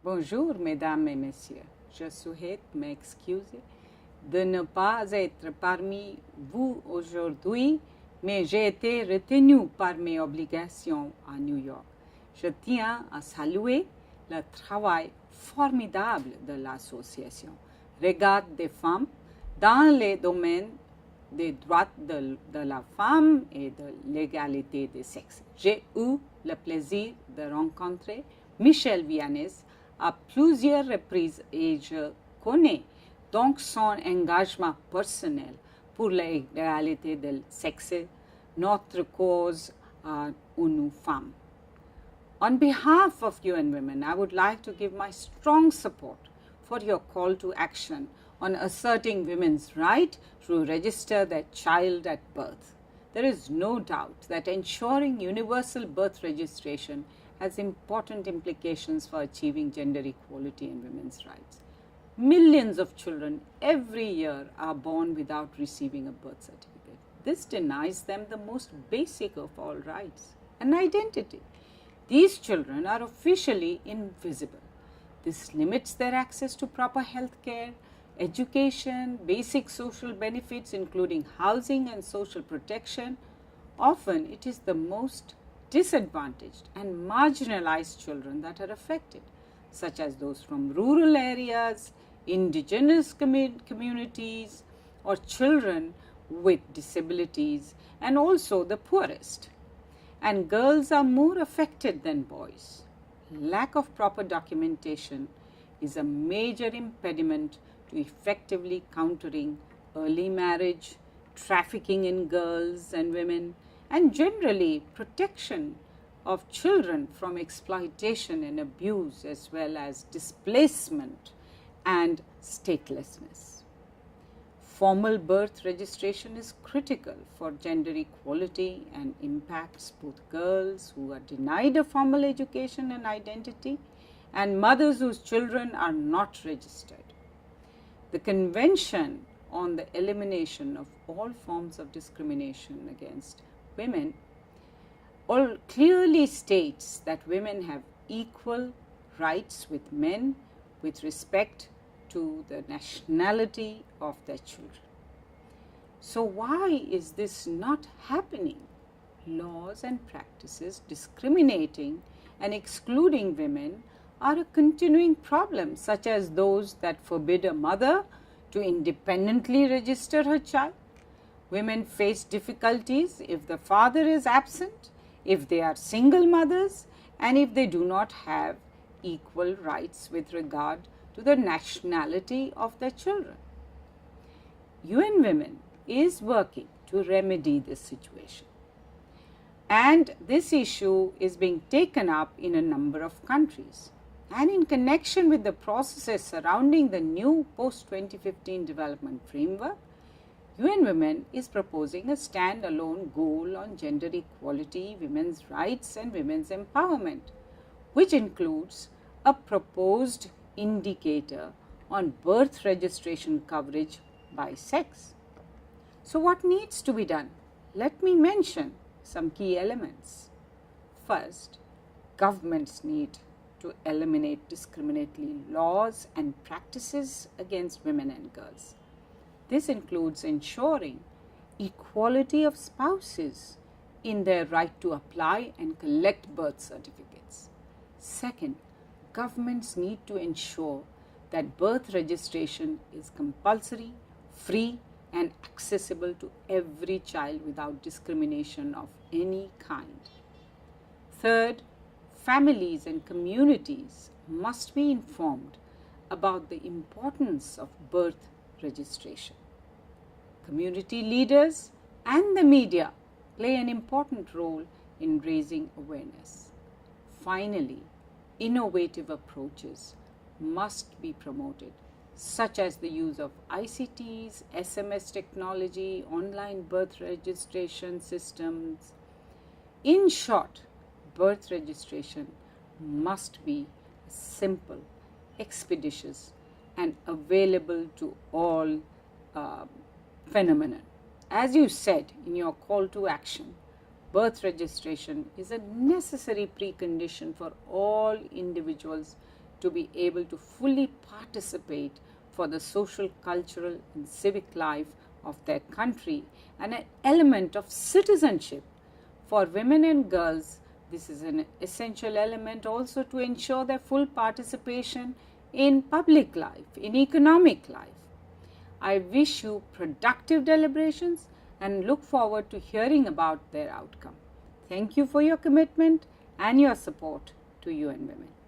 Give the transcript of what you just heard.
Bonjour, mesdames et messieurs. Je souhaite m'excuser de ne pas être parmi vous aujourd'hui, mais j'ai été retenue par mes obligations à New York. Je tiens à saluer le travail formidable de l'association Regarde des femmes dans les domaines des droits de la femme et de l'égalité des sexes. J'ai eu le plaisir de rencontrer Michel Vianès à plusieurs reprises et je connais donc son engagement personnel pour l'égalité des sexes, notre cause à ONU Femmes. On behalf of UN Women, I would like to give my strong support for your call to action on asserting women's right to register their child at birth. There is no doubt that ensuring universal birth registration has important implications for achieving gender equality and women's rights. Millions of children every year are born without receiving a birth certificate. This denies them the most basic of all rights, an identity. These children are officially invisible. This limits their access to proper health care, education, basic social benefits including housing and social protection. Often it is the most disadvantaged and marginalized children that are affected, such as those from rural areas, indigenous communities, or children with disabilities, and also the poorest. And girls are more affected than boys. Lack of proper documentation is a major impediment to effectively countering early marriage, trafficking in girls and women, and generally protection of children from exploitation and abuse, as well as displacement and statelessness. Formal birth registration is critical for gender equality and impacts both girls who are denied a formal education and identity and mothers whose children are not registered. The Convention on the Elimination of All Forms of Discrimination Against Women clearly states that women have equal rights with men with respect to the nationality of their children. So why is this not happening? Laws and practices discriminating and excluding women are a continuing problem, such as those that forbid a mother to independently register her child. Women face difficulties if the father is absent, if they are single mothers, and if they do not have equal rights with regard to the nationality of their children. UN Women is working to remedy this situation. And this issue is being taken up in a number of countries. And in connection with the processes surrounding the new post-2015 development framework, UN Women is proposing a standalone goal on gender equality, women's rights and women's empowerment, which includes a proposed indicator on birth registration coverage by sex. So what needs to be done? Let me mention some key elements. First, governments need to eliminate discriminatory laws and practices against women and girls. This includes ensuring equality of spouses in their right to apply and collect birth certificates. Second, governments need to ensure that birth registration is compulsory, free, and accessible to every child without discrimination of any kind. Third, families and communities must be informed about the importance of birth registration. Community leaders and the media play an important role in raising awareness. Finally, innovative approaches must be promoted, such as the use of ICTs, SMS technology, online birth registration systems. In short, birth registration must be simple, expeditious, and available to all phenomenon. As you said in your call to action, birth registration is a necessary precondition for all individuals to be able to fully participate for the social, cultural, and civic life of their country, and an element of citizenship. For women and girls, this is an essential element also to ensure their full participation in public life, in economic life. I wish you productive deliberations and look forward to hearing about their outcome. Thank you for your commitment and your support to UN Women.